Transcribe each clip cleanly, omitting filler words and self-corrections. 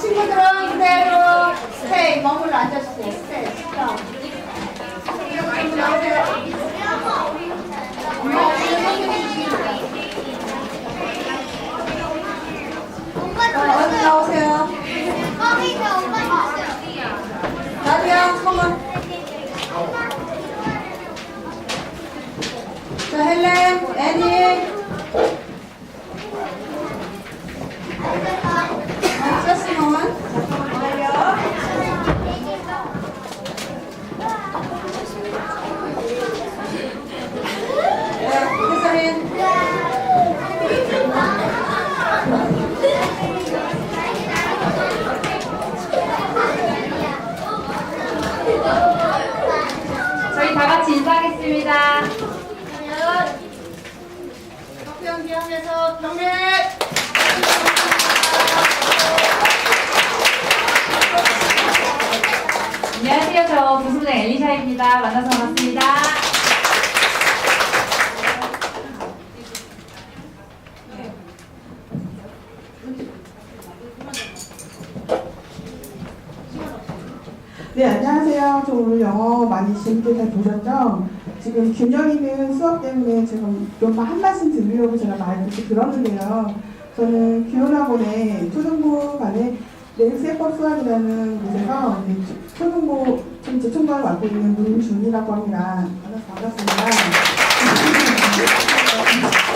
친구들은 그대로 스테이 머물러 앉아주세요. 스테이. 어디 나오세요? 나디야, 컴온. 자, 헬렌, 애니. 저스몬. 캐서린. 저희 다 같이 인사하겠습니다. 커피 연기하면서 경례. 안녕하세요. 저 부수부장 엘리샤입니다. 만나서 반갑습니다. 네, 안녕하세요. 저 오늘 영어 많이 재밌게 잘 보셨죠? 지금 균형있는 수업 때문에 제가 좀 한 말씀 드리려고 제가 많이 이렇게 들었는데요. 저는 교훈학원에 초등부 간에 내일세법 수학이라는 곳에서 초등부 재총괄을 맡고 있는 문준이라고 합니다. 반갑습니다.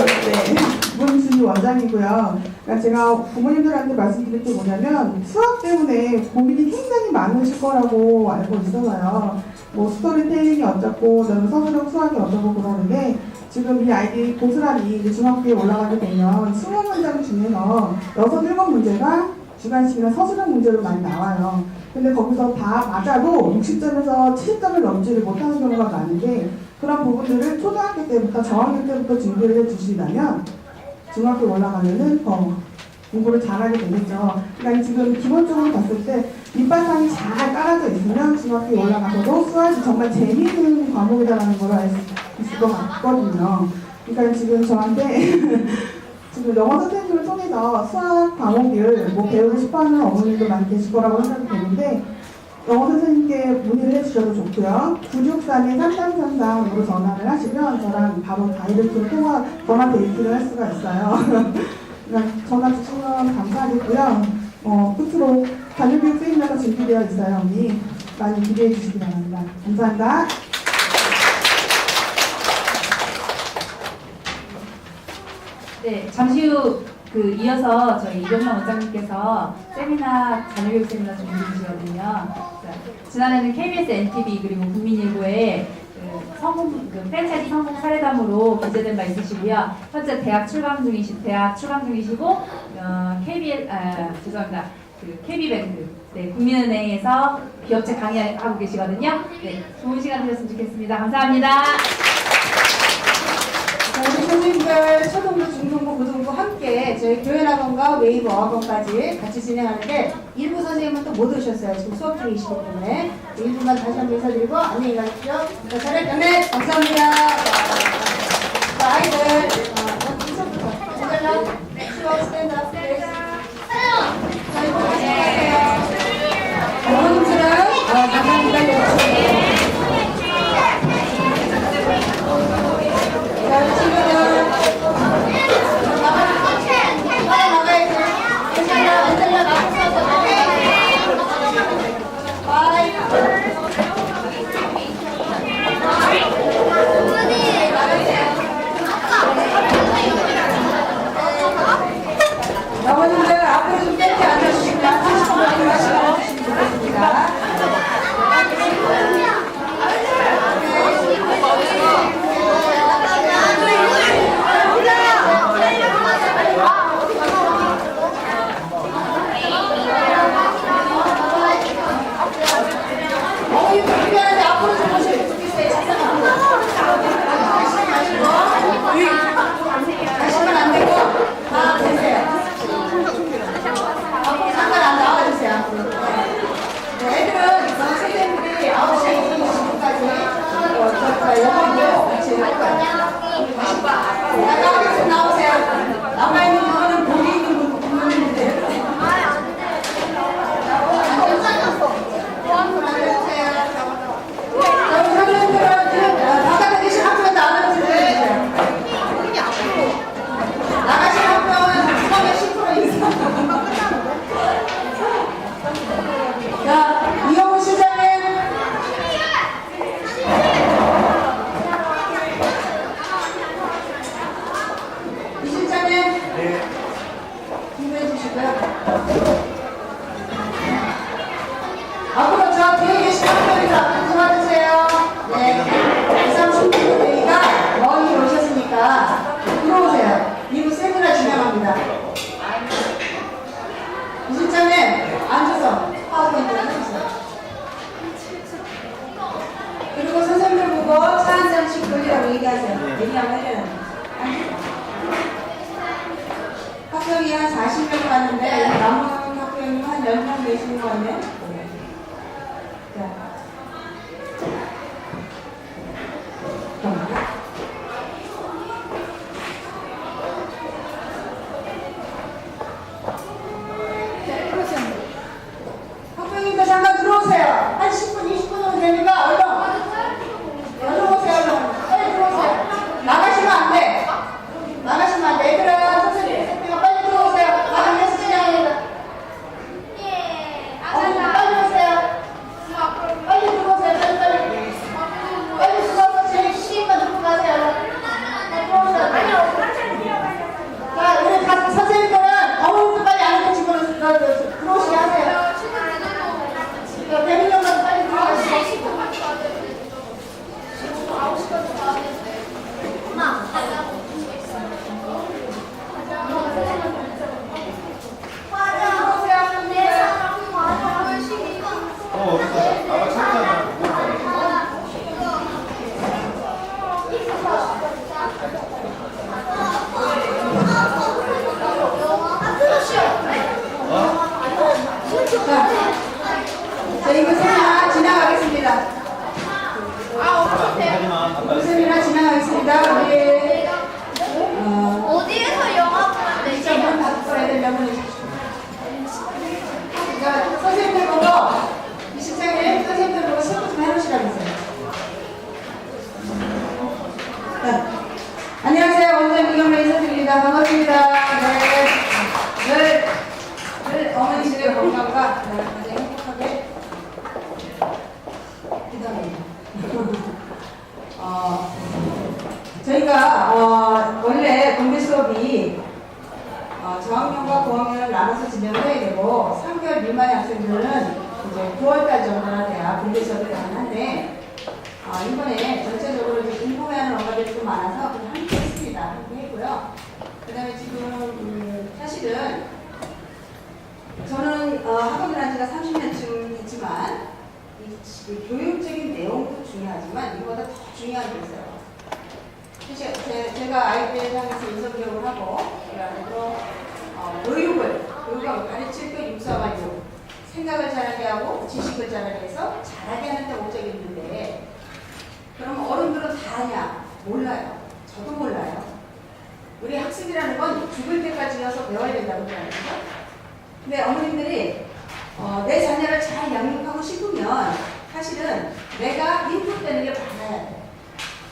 네, 문준이 원장이고요. 그러니까 제가 부모님들한테 말씀드릴 게 뭐냐면 수학 때문에 고민이 굉장히 많으실 거라고 알고 있어서요. 뭐 스토리텔링이 어쩌고 저는 서술형 수학이 어쩌고 그러는데 지금 이 아이들이 고스란히 이제 중학교에 올라가게 되면 20문장 중에서 6, 7문제가 주관식이나 서술형 문제로 많이 나와요. 근데 거기서 다 맞아도 60점에서 70점을 넘지를 못하는 경우가 많은데 그런 부분들을 초등학교 때부터 저학년 때부터 준비를 해주시다면 중학교 올라가면은 더 공부를 잘하게 되겠죠. 그러니까 지금 기본적으로 봤을 때 밑바탕이 잘 깔아져 있으면 중학교에 올라가서도 수학이 정말 재미있는 과목이다라는 걸 알 수 있을 것 같거든요. 그러니까 지금 저한테 지금 영어 선생님을 통해서 수학 과목을 배우고 싶어하는 어머님도 많이 계실 거라고 생각이 되는데 영어 선생님께 문의를 해주셔도 좋고요. 963-3333으로 전화를 하시면 저랑 바로 다이렉트로 전화 데이트를 할 수가 있어요. 그러니까 전화 주시면 감사하겠고요. 끝으로 자녀교육 세미나가 준비되어 있어요. 언니 많이 기대해 주시기 바랍니다. 감사합니다. 네, 잠시 후 이어서 저희 이병만 원장님께서 세미나, 자녀교육 세미나 준비해 주시거든요. 지난해는 KBS, NTV 그리고 국민일보에 프랜차이즈 성공 사례담으로 기재된 바 있으시고요. 현재 대학 출강 중이시고 KB뱅크, 네, 국민은행에서 기업체 강의하고 계시거든요. 네, 좋은 시간 되셨으면 좋겠습니다. 감사합니다. 자, 우리 선생님들 초등부, 중등부, 고등부 함께 저희 교회학원과 웨이브 어학원까지 같이 진행하는데 일부 선생님은 또 못 오셨어요. 지금 수업 중이시기 때문에 일부만 다시 한번 인사드리고 안녕히 가십시오. 자, 잘했네. 감사합니다. 자, 아이들 인사부터 잘라 수업 스탠드업 플레이스. 자, 이거 다시 할게요. 어머님들은 잠깐 기다려주세요. 자, 친구들 나가야지. 앉을라 나가서 바이. 어머님들 앞으로 좀 땡겨 앉아주시고 마시고 마시고 주시면 좋겠습니다. 가시면 안 되고, 되세요. 준비해 주시고요. 앞으로 저 뒤에 계신 학생들 앞으로 좀 와주세요. 네. 30분 회의가 멀리 오셨으니까 들어오세요. 이부 세분화 진행합니다. 이 실장님 앉아서 파워포인트를 해주세요. 그리고 선생님들 보고 차 한 잔씩 돌리라고 얘기하세요. 얘기하면 해야 학생이 한 40명 왔는데 남은 학생이 한 10명 계시는 거 같네. 자. 학생님들 잠깐 들어오세요. 한 10분, 20분 정도 되니까 얼른 오세요. 얼른. 빨리 들어오세요. 나가시면 안 돼. 나가시면 안 돼. 얘들아, 선생님, 빨리 들어오세요. 나가면서 진행합니다. 빨리 오세요. 빨리 들어오세요. 빨리 들어와서 제 시간만 듣고 가세요. 들어오세요. 자, 우리 각 선생님들은 어머님도 빨리 안에 집어넣어서 들어오시게 하세요. 대민형만 빨리 들어가시고. 아까 찾잖아. 자, 이거 세미나 지나가겠습니다. 하지만 세미나 지나가겠습니다. 우리 어디에서 영화 보면 되지? 시작은 닫고 애들 명분이 자, 선생님들 보고 이 실장님 선생님들 보고 설교 좀 해놓으시라면서요. 안녕하세요. 원장 이경래 인사드립니다. 반갑습니다. 네. 늘 어머니들의 건강과 가장 행복하게 기도합니다. 저희가 원래 공대 수업이 저학년과 고학년을 나눠서 진행을 해야 되고 3개월 미만의 학생들은 이제 9월달 정도나 돼야 공대 수업이 가능한데 이번에 전체적으로 이제 궁금해하는 엄마들이 좀 많아서 그냥 함께 했습니다. 함께 했고요. 그 다음에 지금 사실은 저는 학원을 한 지가 30년쯤 됐지만 이 교육적인 내용도 중요하지만 이거보다 더 중요한 게 있어요. 제가 아이들 향해서 인성교육을 하고 그리고 교육을 가르칠 때 육사관교 생각을 잘하게 하고 지식을 잘하게 해서 잘하게 하는 데 목적이 있는데 그럼 어른들은 다 아냐? 몰라요. 저도 몰라요. 우리 학습이라는 건 죽을 때까지여서 배워야 된다고 그러거든요. 근데 어머님들이 내 자녀를 잘 양육하고 싶으면 사실은 내가 인풋되는 게 많아야 돼.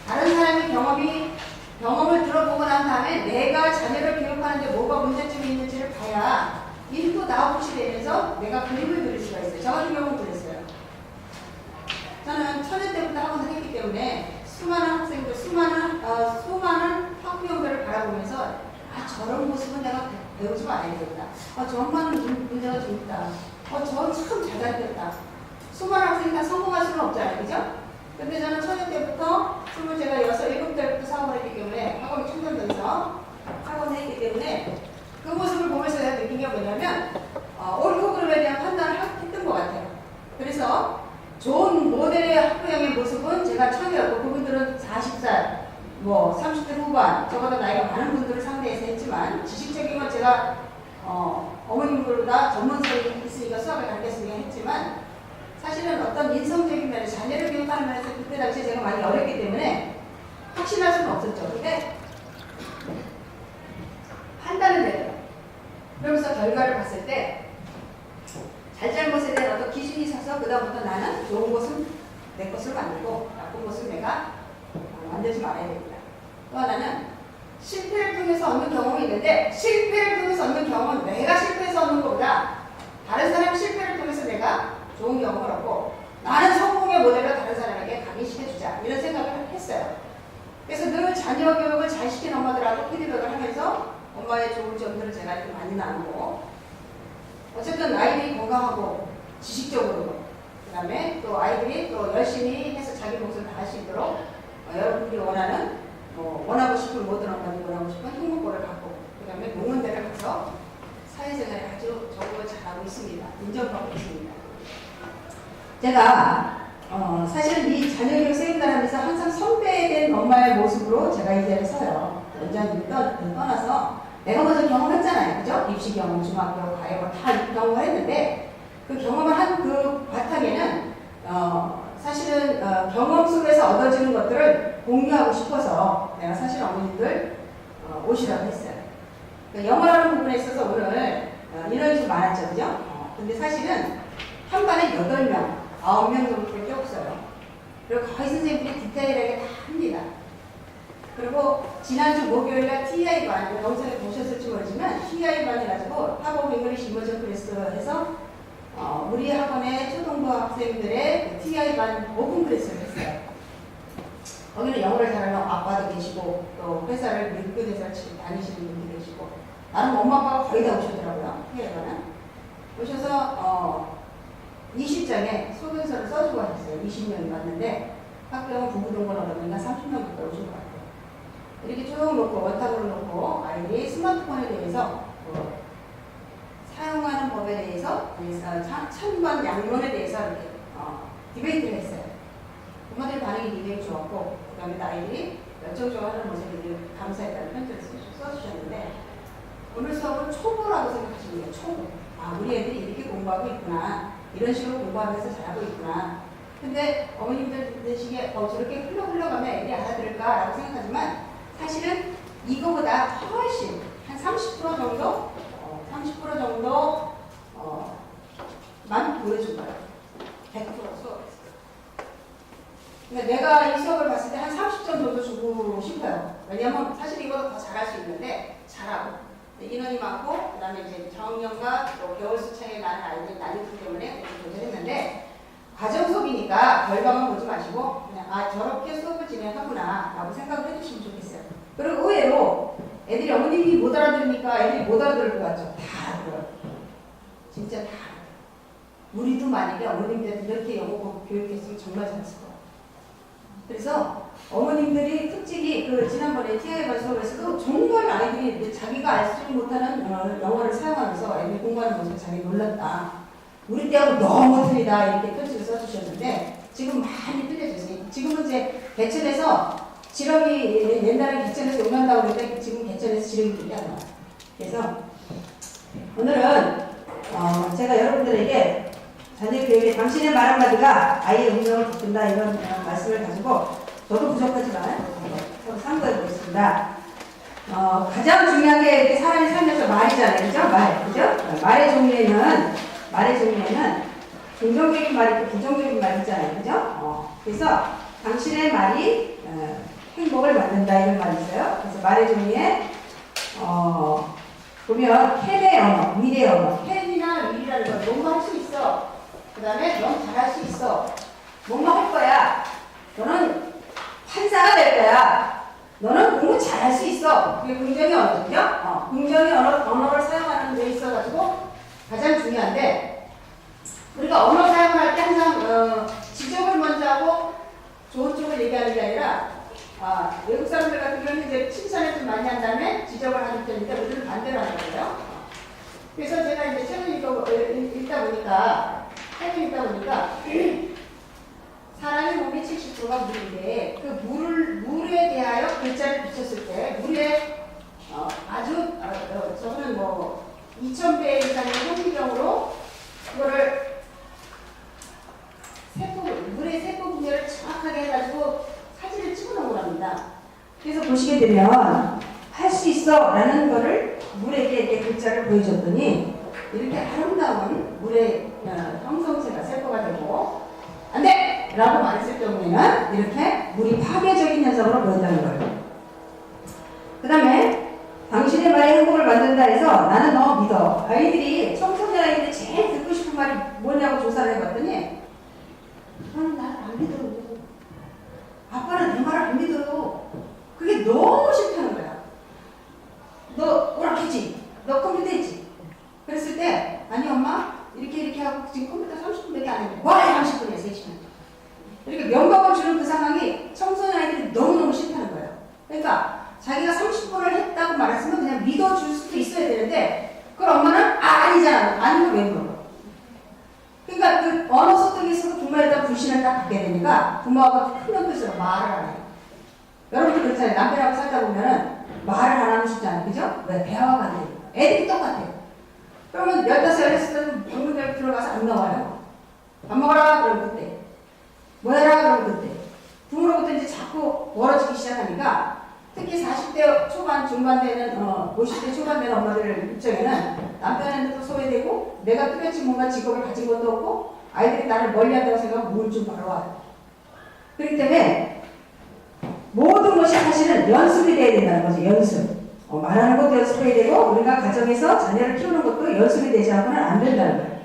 다른 사람의 경험을 들어보고 난 다음에 내가 자녀를 교육하는데 뭐가 문제점이 있는지를 봐야 인풋 아웃풋이 되면서 내가 그림을 그릴 수가 있어요. 저 같은 경우는 그랬어요. 저는 초년 때부터 학원을 했기 때문에 수많은 학생들, 수많은 학부형들을 바라보면서 저런 모습은 내가 배우지 말아야겠다. 저 엄마는 문제가 좀 있다. 저는 참 잘 가르쳤다. 수많은 학생이 다 성공할 수는 없잖아요. 그죠? 근데 저는 초년 때부터 제가 6, 7살부터 사업을 했기 때문에 학원이 청년도에서 학원을 했기 때문에 그 모습을 보면서 제가 느낀 게 뭐냐면 옳고 그름에 대한 판단을 했던 것 같아요. 그래서 좋은 모델의 학부형의 모습은 제가 처녀였고 그분들은 40살, 30대 후반, 저보다 나이가 많은 분들을 상대해서 했지만 지식적인 건 제가 어머님들보다 전문성이 있으니까 수학을 가르쳤으니까 했지만 사실은 어떤 인성적인 면에 자녀를 교육하는 면에서 그때 당시에 제가 많이 어렸기 때문에 확신할 수는 없었죠. 근데 판단은 되더라고요. 그러면서 결과를 봤을 때 잘잘못에 대한 어떤 기준이 있어서 그다음부터 나는 좋은 것은 내 것을 만들고 나쁜 것은 내가 만들지 말아야 됩니다. 또 하나는 실패를 통해서 얻는 경험이 있는데 실패를 통해서 얻는 경험은 내가 실패해서 얻는 것보다 다른 사람의 실패를 통해서 내가 좋은 경험을 얻고 나는 성공의 모델을 다른 사람에게 강의시켜주자 이런 생각을 했어요. 그래서 늘 자녀 교육을 잘 시킨 엄마들하고 피드백을 하면서 엄마의 좋은 점들을 제가 이렇게 많이 나누고 어쨌든 아이들이 건강하고 지식적으로 그다음에 또 아이들이 또 열심히 해서 자기 몫을 다 할 수 있도록 여러분들이 원하는 원하고 싶은 모든 엄마들이 원하고 싶은 행복을 갖고 그다음에 농원대를 가서 사회생활에 아주 적응을 잘하고 있습니다. 인정받고 있습니다. 제가 사실은 이 자녀교육 세미나라면서 항상 선배된 엄마의 모습으로 제가 이 자리에 서요. 원장님이 떠나서 내가 먼저 경험했잖아요. 그죠? 입시 경험, 중학교, 과외 다 경험을 했는데 그 경험을 한 그 바탕에는 사실은 경험 속에서 얻어지는 것들을 공유하고 싶어서 내가 사실 어머님들 오시라고 했어요. 그러니까 영어라는 부분에 있어서 오늘 인원이 좀 많았죠. 그죠? 근데 사실은 한 반에 8명, 9명 정도밖에 없어요. 그리고 거의 선생님들이 디테일하게 다 합니다. 그리고 지난주 목요일날 TI반, 영상에 보셨을지 모르지만 TI반이 가지고 학업 잉글리시 이머전 클래스 해서 우리 학원의 초등부 학생들의 TI반 오픈 클래스를 했어요. 거기는 영어를 잘하는 아빠도 계시고 또 회사를 미국 회사를 다니시는 분도 계시고 나는 엄마 아빠가 거의 다 오시더라고요. TI반은 오셔서 20장에 소견서를 써주고 하셨어요. 20명이 왔는데 학교는 부부동반 얻으니까 30명부터 오신 것 같아요. 이렇게 쭉 놓고 원탁으로 놓고 아이들이 스마트폰에 대해서 사용하는 법에 대해서 찬반 양론에 대해서 이렇게 디베이트를 했어요. 부모들 반응이 굉장히 좋았고 그 다음에 아이들이 열정적으로 모습을 감사했다는 편지를 써주셨는데 오늘 수업은 초보라고 생각하시면 돼요. 초보. 우리 애들이 이렇게 공부하고 있구나. 이런 식으로 공부하면서 잘하고 있구나. 근데 어머님들 드시기에 저렇게 흘러가면 애들이 알아들을까라고 생각하지만 사실은 이거보다 훨씬 한 30% 정도 30% 정도만 보여준 거예요. 100% 수업에서. 근데 내가 이 수업을 봤을 때 한 30점 정도 주고 싶어요. 왜냐면 사실 이거보다 더 잘할 수 있는데 잘하고 인원이 많고 그 다음에 이제 정년과 또 개월수 차이 나는 아이들이 나뉘기 때문에 조절했는데 과정 수업이니까 결과만 보지 마시고 그냥 저렇게 수업을 진행하구나 라고 생각을 해주시면 좋겠어요. 그리고 의외로 애들이 어머님이 못 알아들으니까 애들이 못 알아들을 것 같죠? 다 알아들어요. 진짜 다 알아들어요. 우리도 만약에 어머님들 이렇게 영어 교육했으면 정말 잘했을 거예요. 그래서 어머님들이 특징이 지난번에 TI반 수업에서도 정말 아이들이 자기가 알지 못하는 영어를 사용하면서 애들이 공부하는 모습에 자기 놀랐다. 우리 때하고 너무 틀리다 이렇게 편지를 써주셨는데 지금 많이 틀려졌어요. 지금은 이제 개천에서 지렁이 옛날에 개천에서 용난다고 그랬는데 지금 개천에서 지렁이들이 안 나와요. 그래서 오늘은 제가 여러분들에게 자녀교육에 당신의 말 한마디가 아이의 운명을 바꾼다 이런 말씀을 가지고 저도 부족하지만 서로 참고해 보겠습니다. 가장 중요한 게 이렇게 사람이 살면서 말이잖아요. 그죠? 말. 그죠? 말의 종류에는 긍정적인 말이 있고 부정적인 말이 있잖아요. 그죠? 그래서 당신의 말이 행복을 만든다 이런 말이 있어요. 그래서 말의 종류에 보면 캔의 언어, 미래의 언어. 캔이나 윌이라는 건 뭔가 할 수 있어. 그 다음에 넌 잘할 수 있어. 뭔가 할 거야. 너는 판사가 될 거야. 너는 공부 잘할 수 있어. 그게 긍정의 언어죠. 긍정의 언어를 사용하는 데 있어가지고 가장 중요한데 우리가 언어 사용할 때 항상 지적을 먼저 하고 좋은 쪽을 얘기하는 게 아니라 외국 사람들 같은 경우는 이제 칭찬을 좀 많이 한 다음에 지적을 하는 편인데 우리는 반대로 하는 거예요. 그래서 제가 이제 책을 읽다 보니까 사람의 몸의 70%가 물인데 그 물에 대하여 글자를 붙였을 때 물에 저거는 뭐 2000배 이상의 현미경으로 그거를 물의 세포 분열을 정확하게 해가지고 사진을 찍어 놓은 겁니다. 그래서 보시게 되면 할 수 있어 라는 거를 물에게 이렇게 글자를 보여줬더니 이렇게 아름다운 물의 형성체가 세포가 되고 안 돼! 라고 말했을 경우에는 이렇게 물이 파괴적인 현상으로 보인다는 거예요. 그 다음에 당신의 말이 행복을 만든다 해서 나는 너 믿어. 아이들이 청소년 아이들이 제일 듣고 싶은 말이 뭐냐고 조사를 해봤더니 나는 나를 안 믿어. 아빠는 내 말을 안 믿어. 그게 너무 싫다는 거야. 너 오락했지? 너 컴퓨터 했지? 그랬을 때 그랬는데 아니 엄마 이렇게 하고 지금 컴퓨터 30분밖에 안 했는데 와 30분이야 3시간. 이렇게 면박을 주는 그 상황이 청소년 아이들이 너무너무 싫다는 거예요. 그러니까 자기가 30분을 했다고 말했으면 그냥 믿어줄 수도 있어야 되는데 그걸 엄마는 아니잖아. 아니면 왜 물어봐. 그러니까 그 언어 소통에서도 부모에 대한 불신을 딱 갖게 되니까 부모하고 큰 뜻으로 말을 안 해요. 여러분도 그렇잖아요. 남편하고 살다 보면은 말을 안 하고 싶지 않아요. 그죠? 왜? 대화가 안 돼요. 애들이 똑같아요. 그러면 15, 16살 때는 방문대로 들어가서 안 나와요. 밥 먹어라 그러면 그때. 뭐 해라 그러면 그때. 부모로부터 이제 자꾸 멀어지기 시작하니까 특히 40대 초반, 중반 되는 50대 초반 되는 엄마들 입장에는 남편한테도 소외되고 내가 뚜렷이 뭔가 직업을 가진 것도 없고 아이들이 나를 멀리한다고 생각하면 우울증 바로 와요. 그렇기 때문에 모든 것이 사실은 연습이 돼야 된다는 거죠. 연습. 말하는 것도 연습해야 되고 우리가 가정에서 자녀를 키우는 것도 연습이 되지 않고는 안 된다는 거예요.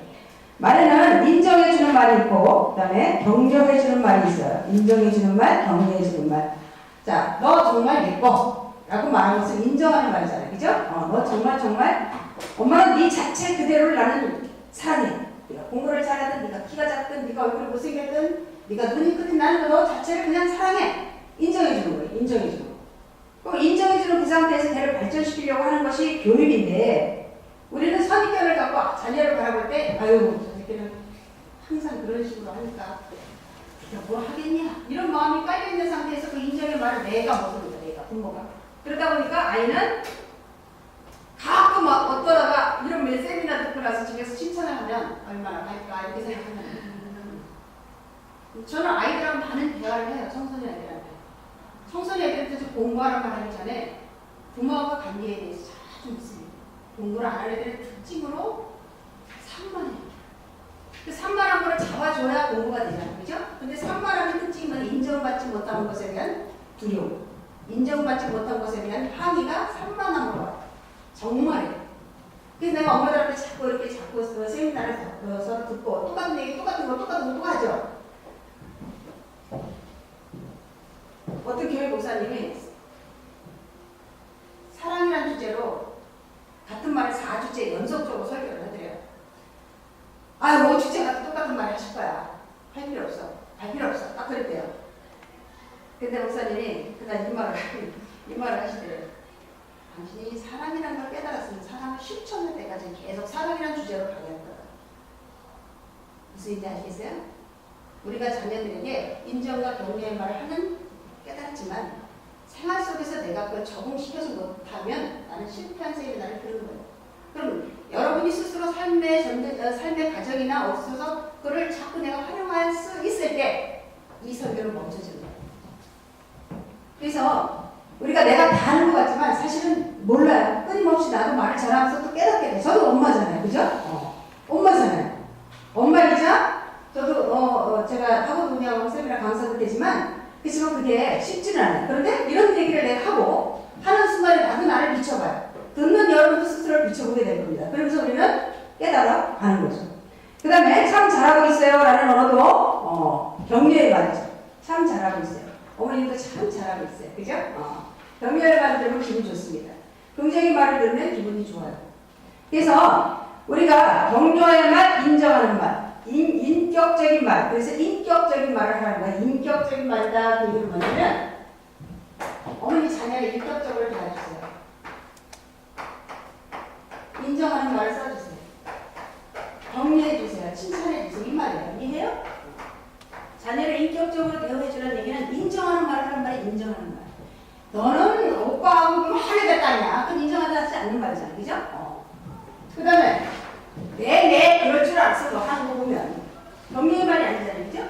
말에는 인정해주는 말이 있고 그 다음에 격려해주는 말이 있어요. 인정해주는 말, 격려해주는 말. 자, 너 정말 예뻐 라고 말하는 것은 인정하는 말이잖아요. 그죠? 너 정말 엄마는 네 자체 그대로를 나는 사랑해. 네가 공부를 잘하든 네가 키가 작든 네가 얼굴이 못생겼든 네가 눈이 크든 나는 너 자체를 그냥 사랑해. 인정해주는 거예요. 인정해주는 거. 그럼 인정해주는 그 상태에서 걔를 발전시키려고 하는 것이 교육인데 우리는 선입견을 갖고 자녀를 바라볼 때 아유 저 새끼는 항상 그런 식으로 하니까 네가 뭐 하겠냐 이런 마음이 깔려있는 상태에서 그 인정의 말을 내가 못하는 거야. 내가 부모가. 그러다 보니까 아이는 가끔 어떠다가 이런 세미나 듣고 나서 집에서 칭찬을 하면 얼마나 할까 이렇게 생각하면 저는 아이들하고 많은 대화를 해요. 청소년 애들한테. 청소년 애들한테 공부하라고 하기 전에 부모와 관계에 대해서 잘 좀 있습니다. 공부를 안 하는 애들의 특징으로 산만해요. 그 산만한 거를 잡아줘야 공부가 되잖아요. 그죠? 근데 산만함의 특징은 인정받지 못하는 것에 대한 두려움. 인정받지 못한 것에 대한 항의가 산만함으로 와요. 정말이에요. 그래서 내가 엄마들한테 자꾸 이렇게 세미나를 서로 듣고 똑같은 얘기, 똑같은 거 또 하죠. 어떤 교회 목사님이 사랑이라는 주제로 같은 말을 4주째 연속적으로 설교를 해드려요. 아유, 뭐 주제가 똑같은 말을 하실 거야. 할 필요 없어. 딱 그랬대요. 근데 목사님이 그날 이 말을 하시더래요. 당신이 사랑이라는 걸 깨달았으면 사랑을 실천할 때까지 계속 사랑이라는 주제로 가야 한다. 무슨 얘기인지 아시겠어요? 우리가 자녀들에게 인정과 격려의 말을 하는 깨달았지만 생활 속에서 내가 그걸 적응시켜서 못하면 나는 실패한 세미나를 들은 거예요. 그럼 여러분이 스스로 삶의 과정이나 없어서 그걸 자꾸 내가 활용할 수 있을 때 이 설교를 멈춰주는 거예요. 그래서 우리가 내가 다 아는 것 같지만 사실은 몰라요. 끊임없이 나도 말을 잘하면서 또 깨닫게 돼. 저도 엄마잖아요. 그죠? 엄마잖아요. 엄마이자 저도 제가 학원 운영하고 세미나 강사도 되지만 그렇지만 그게 쉽지는 않아요. 그런데 이런 얘기를 내가 하고 하는 순간에 나도 나를 비춰봐요. 듣는 여러분도 스스로를 비춰보게 될 겁니다. 그러면서 우리는 깨달아 가는 거죠. 그 다음에 참 잘하고 있어요 라는 언어도 격려의 말이죠. 참 잘하고 있어요. 어머님도 참 잘하고 있어요. 그죠? 격려의 말을 들으면 기분 좋습니다. 긍정의 말을 들으면 기분이 좋아요. 그래서 우리가 격려의 말, 인정하는 말, 인격적인 말, 그래서 인격적인 말을 하는 거야. 인격적인 말이다. 그 얘기를 뭐냐면 어머니 자녀를 인격적으로 대해주세요. 인정하는 말을 써주세요. 격려해주세요. 칭찬해주세요. 이 말이에요. 이해해요? 자녀를 인격적으로 대우해주는 얘기는 인정하는 말을 하는 말이 인정하는 말. 너는 오빠하고 좀 하게 됐다냐? 그건 인정하지 않는 말이잖아. 그죠? 그 다음에 그럴 줄 알았어. 너 하는 거 보면 격려의 말이 아니잖아요. 그죠?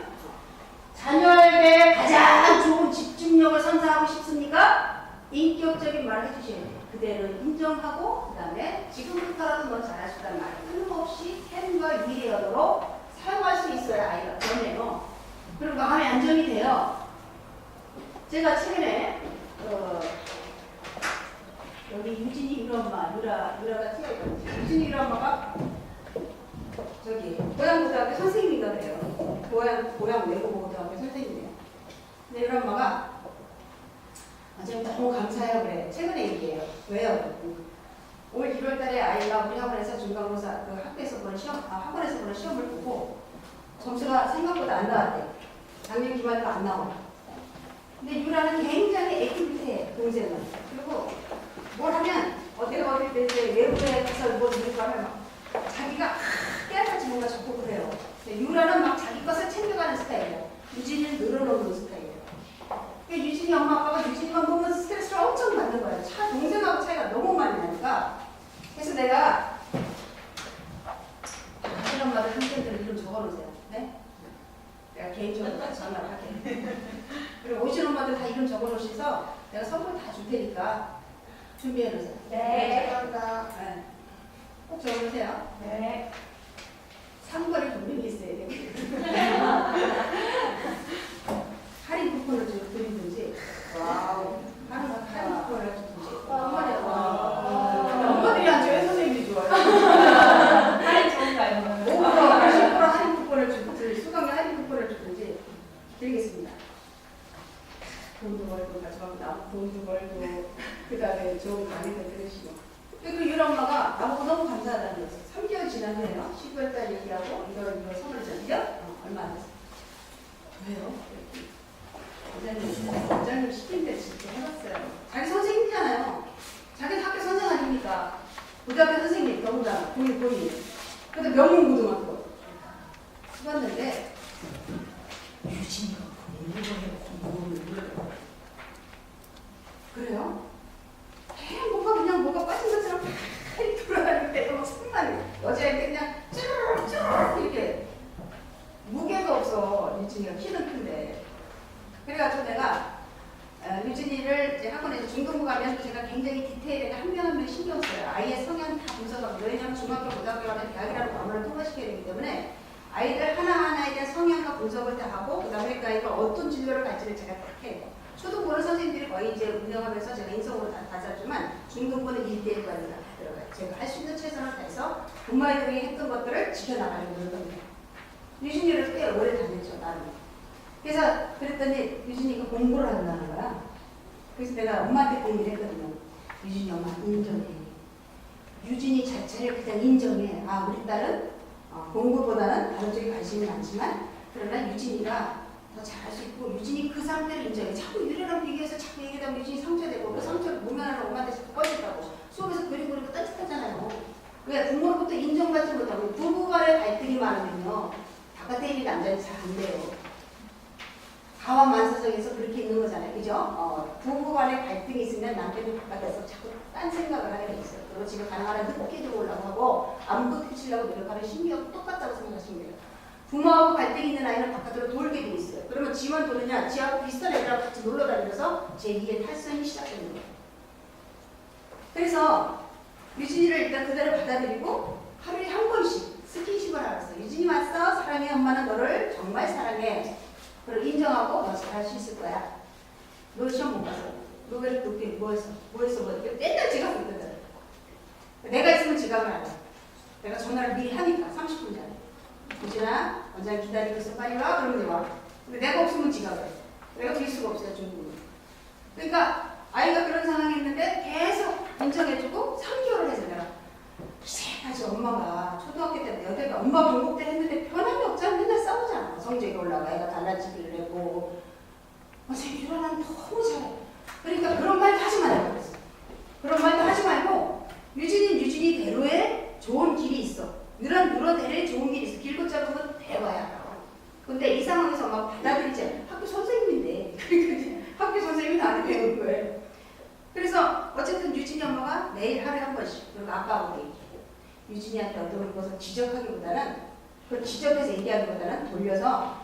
자녀에게 가장 좋은 집중력을 선사하고 싶습니까? 인격적인 말을 해주셔야 돼요. 그대로 인정하고 그 다음에 지금부터라도 넌 잘할 수 있다는 말을 끊임없이 샘과 위례어도록 사용할 수 있어야 아이가 변해요. 그리고 마음의 안정이 돼요. 제가 최근에 여기 유진이 이런 엄마, 유라가 튀어있거든요. 유진이 이런 엄마가 저기 고양고등학교 선생님이가 돼요. 고양 외국어고등학교 선생님이에요. 근데 이런 엄마가 지금 너무 감사해요 그래. 최근에 얘기해요. 왜요? 올 1월 달에 아이가 우리 학원에서 중간고사 그 학교에서 보는 학원에서 보는 시험을 보고 점수가 생각보다 안 나왔대. 작년 기말도 안 나와. 근데 유라는 굉장히 액티비티해, 동생은. 그리고 뭘 하면 내가 어릴 때 이제 외부에 가서 뭐 이렇게 하면 막 자기가 깨알같이 뭔가 적고 그래요. 유라는 막 자기 것을 챙겨가는 스타일이에요. 유진이는 늘어놓는 스타일이에요. 그러니까 유진이 엄마 아빠가 유진이만 보면 스트레스를 엄청 받는 거예요. 동생하고 차이가 너무 많이 나니까. 그래서 내가 다른 엄마들 한편들 이름 적어놓으세요. 네? 내가 개인적으로 전화를 할게. 그리고 오신 엄마들 다 이름 적어놓으셔서 내가 선물 다 줄 테니까 준비해놓으세요. 네. 감사합니다. 네. 꼭 적어놓으세요. 네. 상벌이 분명히 있어야 돼요. 할인 쿠폰을 좀 드리든지. 와우. 할인 쿠폰을 주든지. 엄마들이 안 좋아해, 선생님이 좋아요. 할인 좋은가요? 5% 10% 할인 쿠폰을 주든지, 수강료 할인 쿠폰을 주든지 드리겠습니다. 돈도 벌고, 마지막 돈도 벌고, 그 다음에 좋은 강의도 들으시고. 그리고 유라 엄마가 나보고 너무 감사하다는 거였어. 3개월 지났네요. 12월 달 얘기하고 1월 선물 줬죠? 얼마 안 됐어. 왜요? 원장님 시킨 대 진짜 해봤어요. 자기 선생님이잖아요. 자기 학교 선생 아닙니까? 고등학교 선생님, 더군다나 본인. 근데 명문고등학교. 해봤는데 유진이가 공부를 그래요? 뭐가 빠진 것처럼 돌아다니는데 막 정말 여자애한테 그냥 쭈르륵 이렇게 무게가 없어. 유진이가 키는 큰데. 그래가지고 내가 유진이를 이제 학원에서 중등부 가면 제가 굉장히 디테일하게 한 명 한 명 신경 써요. 아이의 성향 다 분석하고. 왜냐하면 중학교, 고등학교 가면 대학이라는 과목을 통과시켜야 되기 때문에 아이들 하나하나에 대한 성향과 분석을 다 하고 그 다음에 그 아이가 어떤 진로를 갈지를 제가 딱 해요. 초등부는 선생님들이 거의 이제 운영하면서 제가 인성으로 다 잡지만 중등부는 1대1 관리가 다 들어가요. 제가 할 수 있는 최선을 다해서 부모들이 했던 것들을 지켜나가려고 노력합니다. 유진이를 꽤 오래 다녔죠, 나는. 그래서 그랬더니 유진이가 공부를 한다는 거야. 그래서 내가 엄마한테 그 얘기를 했거든요. 유진이 엄마 인정해. 유진이 자체를 그냥 인정해. 아, 우리 딸은 공부보다는 다른 쪽에 관심이 많지만 그러나 유진이가 더 잘할 수 있고 유진이 그 상태를 인정해. 자꾸 유리랑 비교해서 자꾸 얘기하다 보면 유진이 상처되고 그 상처를 모면하는 엄마한테 자꾸 꺼진다고. 수업에서 그리고 딴짓하잖아요. 왜? 부모로부터 인정받지 못하고 부부 간의 갈등이 많으면요. 바깥에 있는 남자는 잘 안 돼요. 가와만사성에서 그렇게 있는 거잖아요. 그죠? 부부 간의 갈등이 있으면 남편이 바깥에서 자꾸 딴 생각을 하게 돼 있어요. 그리고 집에 가는 하나 늦게 들어오려고 하고 안 붙이려고 노력하는 심리하고 똑같다고 생각하시면 돼요. 부모하고 갈등이 있는 아이는 바깥으로 돌게 돼 있어요. 그러면 지만 도느냐? 지하고 비슷한 애들하고 같이 놀러 다니면서 제2의 탈선이 시작되는 거예요. 그래서 유진이를 일단 그대로 받아들이고 하루에 한 번씩 스킨십을 하랬어. 유진이 왔어. 사랑해. 엄마는 너를 정말 사랑해. 그걸 인정하고 너 잘할 수 있을 거야. 너 시험 못 가서. 너 왜 그렇게 뭐 했어? 맨날 지각을 했거든. 내가 있으면 지각을 안 해. 내가 전화를 미리 하니까 30분 전에. 유진아, 원장님 기다리고 있어. 빨리 와. 그러면 와. 근데 내가 없으면 지각을 해. 내가 빌 수가 없어요. 중국은. 그러니까 아이가 그런 상황이 있는데 계속 인정해주고 3개월을 해서 내가 이제까지 엄마가 초등학교 때 여태가 엄마 방법 때 했는데 변함이 없잖아. 맨날 싸우잖아. 성적이 올라가 애가 달라지기를 하고 선생님 유라는 너무 잘해. 그러니까 그런 말도 하지 말라고 그랬어. 그런 말도 하지 말고 유진이 대로에 좋은 길이 있어. 유라 대로에 좋은 길이 있어. 길고 짧은 건 대화야. 근데 이 상황에서 엄마가 받아들이지. 학교 선생님인데 학교 선생님이 나한테 배운 거예요. 그래서 어쨌든 유진이 엄마가 매일 하루에 한 번씩 그리고 아빠하고 얘기해. 유진이한테 어떤 것을 지적하기보다는 그걸 지적해서 얘기하기보다는 돌려서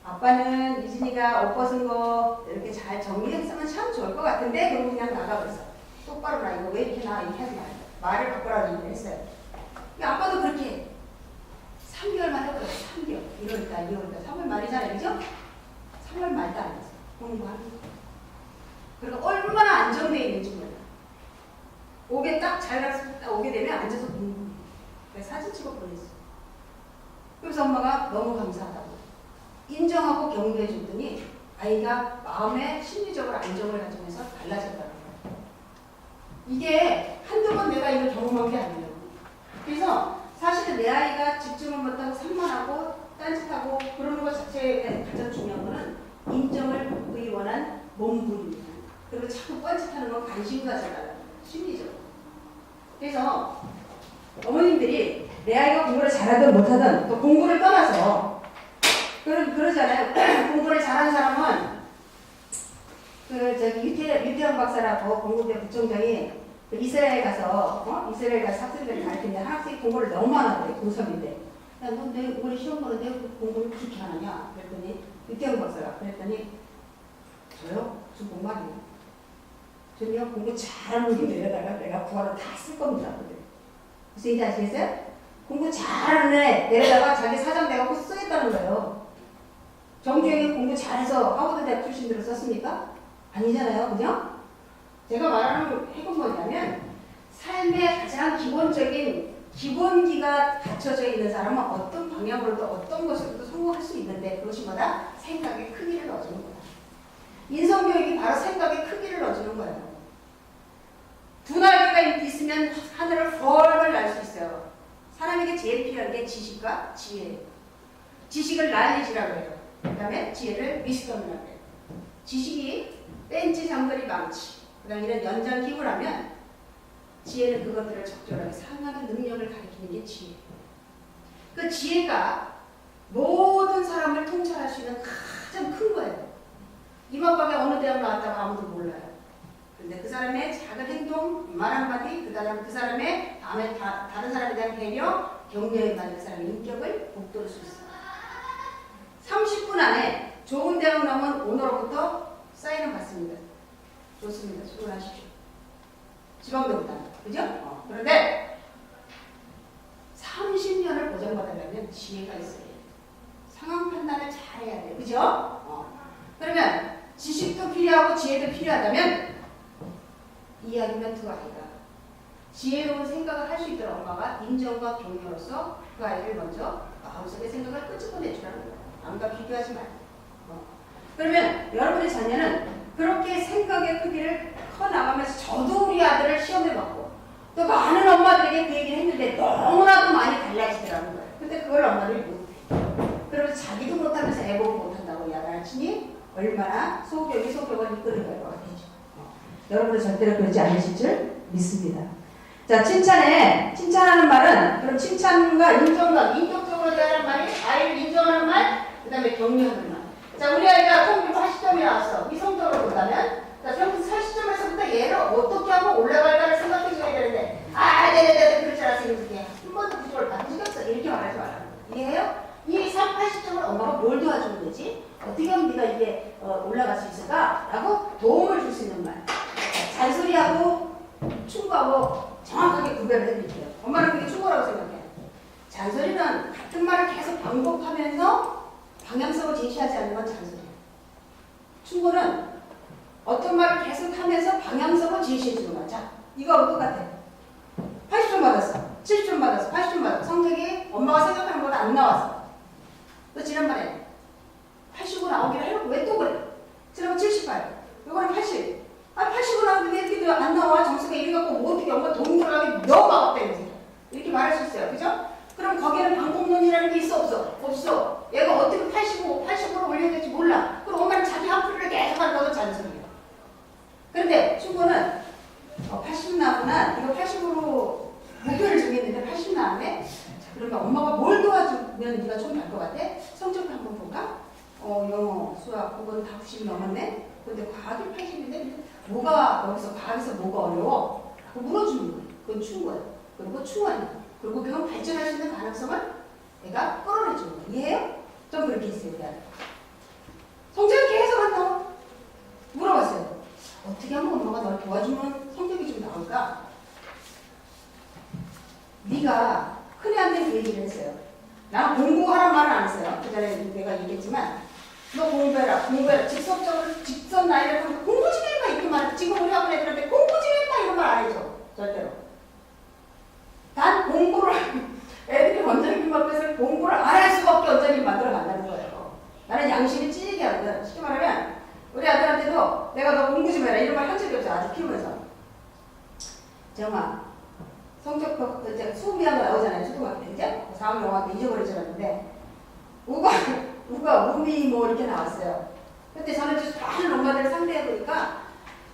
아빠는 유진이가 옷 벗은 거 이렇게 잘 정리했으면 참 좋을 것 같은데 그러고 그냥 나가버렸어. 똑바로 나 이거 왜 이렇게 나 이렇게 하지 말고 말을 바꾸라는 얘기를 했어요. 아빠도 그렇게 해. 3개월만 해버렸어. 3개월. 1월달, 2월달, 3월 말이잖아요. 그죠? 3월 말도 안 했어. 공부하는 거. 그리고 얼마나 안정되어 있는지 몰라. 오게 딱 오게 되면 앉아서 공부해. 그래서 사진 찍어 보냈어. 그래서 엄마가 너무 감사하다고. 인정하고 격려해 줬더니 아이가 마음에 심리적으로 안정을 가지면서 달라졌다는 거예요. 이게 한두 번 내가 이걸 경험한 게 아니에요. 그래서 사실은 내 아이가 집중을 못하고 산만하고 딴짓하고 그러는 것 자체에 가장 중요한 거는 인정을 받기 원한 몸부림입니다. 그리고 자꾸 뻘짓하는 건 관심과 자라는 심리적으로. 그래서 어머님들이 내 아이가 공부를 잘하든 못하든 또 공부를 떠나서 그러잖아요. 공부를 잘하는 사람은 유태영 박사라고 공군대 부총장이 이스라엘 가서 학생들을 가르치는데 학생이 공부를 너무 안 하더래. 고3인데 야, 너 내 우리 시험 보는데 공부를 그렇게 안 하냐? 그랬더니 유태영 박사가 그랬더니 저요? 저 공부 안 해요. 저는요 공부 잘하는 분들에다가 내가 부활을 다 쓸 겁니다. 무슨 얘기 아시겠어요? 공부 잘하는 애 내려다가 자기 사장 내갖고 쓰겠다는 거예요. 정주영이 공부 잘해서 하버드 대학 출신들을 썼습니까? 아니잖아요. 그죠? 제가 말하는 핵은 뭐냐면 삶의 가장 기본적인 기본기가 갖춰져 있는 사람은 어떤 방향으로도 어떤 것으로도 성공할 수 있는데 그것이 뭐다? 생각의 크기를 넣어주는 거다. 인성교육이 바로 생각의 크기를 넣어주는 거예요. 두 날개가 있으면 하늘을 훨훨 날 수 있어요. 사람에게 제일 필요한 게 지식과 지혜예요. 지식을 날리지라고 해요. 그 다음에 지혜를 위스덤이라고 해요. 지식이 벤치, 장거리, 망치, 그 다음에 이런 연장 기구를 하면 지혜는 그것들을 적절하게 사용하는 능력을 가리키는 게 지혜예요. 그 지혜가 모든 사람을 통찰할 수 있는 가장 큰 거예요. 이번방에 어느 대학 나왔다고 아무도 몰라요. 근데 그 사람의 작은 행동, 말 한마디, 그 사람의 다른 사람에 대한 배려, 격려에 받는 그 사람의 인격을 북돋을 수 있어요. 30분 안에 좋은 대학 나오면 오늘부터 사인을 받습니다. 좋습니다. 수고하십시오. 지방대보다. 그죠? 그런데 30년을 보장받으려면 지혜가 있어야 돼요. 상황 판단을 잘해야 돼요. 그죠? 그러면 지식도 필요하고 지혜도 필요하다면 이야기 멘트가 아니라 지혜로운 생각을 할 수 있도록 엄마가 인정과 격려로서 그 아이를 먼저 마음속의 생각을 끄집어내주라는 거예요. 남과 비교하지 말고. 그러면 여러분의 자녀는 그렇게 생각의 크기를 커나가면서 저도 우리 아들을 시험해봤고 또 많은 엄마들에게 그 얘기를 했는데 너무나도 많이 달라지더라는 거예요. 근데 그걸 엄마들이 못해. 그러면서 자기도 못하면서 애 보고 못한다고 야단치니 얼마나 속을 이끄는 결과가 되죠. 여러분은 절대로 그러지 않으실 줄 믿습니다. 자, 칭찬하는 말은 그럼 칭찬과 인정과 인격적으로 대하는 말이 아이를 인정하는 말, 그 다음에 격려하는 말. 자, 우리 아이가 평균 80점이 나왔어. 이성적으로 본다면 자, 평균 40점에서부터 얘를 어떻게 하고 올라갈까를 생각해 줘야 되는데 네네네 그럴 줄 알았어. 이렇게 한 번도 부족을 받은 적이 없어. 이렇게 말하지 말라는 거예요. 이해해요? 이 80점을 엄마가 뭘 도와주는 거지? 어떻게 하면 네가 이게 올라갈 수 있을까? 라고 도움을 줄 수 있는 말. 잔소리하고 충고하고 정확하게 구별을 해드릴게요. 엄마는 그게 충고라고 생각해요. 잔소리는 같은 말을 계속 반복하면서 방향성을 제시하지 않는 건 잔소리예요. 충고는 어떤 말을 계속하면서 방향성을 제시해주는 거야. 자, 이거 똑같아. 80점 받았어. 70점 받았어. 80점 받았어. 성적이 엄마가 생각하는 것보다 안 나왔어. 너 지난번에 80으로 나오기로 해놓고 왜 또 그래? 지난번 78. 이거는 80. 80으로 나오는데 왜 이렇게 안 나와? 점수가 이래 갖고 뭐 어떻게 엄마 돈 들어가게 너무 막았대. 이렇게 말할 수 있어요. 그죠? 그럼 거기에는 방법론이라는 게 있어 없어? 없어. 얘가 어떻게 80으로 올려야 될지 몰라. 그럼 엄마는 자기 한풀이를 계속 한다고 잔소리야. 그런데 충고는 80 나오구나. 이거 80으로 목표를 정했는데 80 나왔네. 자, 그러면 엄마가 뭘 도와주면 네가 좀 날 것 같아? 성적 한번 볼까? 영어, 수학, 그건 다 90이 넘었네. 근데 과학이 80인데 뭐가 여기서 과학에서 뭐가 어려워? 라고 물어주는 거예요. 그건 충고예요. 그리고 충원이야. 그리고 그건 발전할 수 있는 가능성을 내가 끌어내주는 거예요. 이해해요? 좀 그렇게 했어요. 성적이 계속 안 나와. 물어봤어요. 어떻게 하면 엄마가 널 도와주면 성적이 좀 나올까? 네가 큰애한테 그 얘기를 했어요. 나는 공부하란 말은 안 했어요. 그 전에 내가 얘기했지만 너 공부해라. 직선 나이를 하면 공부 좀 해봐 이렇게 말해. 지금 우리 학원 애들한테 공부 좀 해봐 이런 말 안 해줘. 절대로. 단 공부를 애들이 원장님 앞에서 공부를 안 할 수밖에 원장님 만들어 간다는 거예요. 나는 양심이 찌르게 하거든. 쉽게 말하면 우리 아들한테도 내가 너 공부 좀 해라 이런 말 한 적이 없어. 아직 키우면서. 4학 영어 때 잊어버리지 않았는데 우가 우미 뭐 이렇게 나왔어요. 그때 저는 좀 많은 엄마들을 상대해 보니까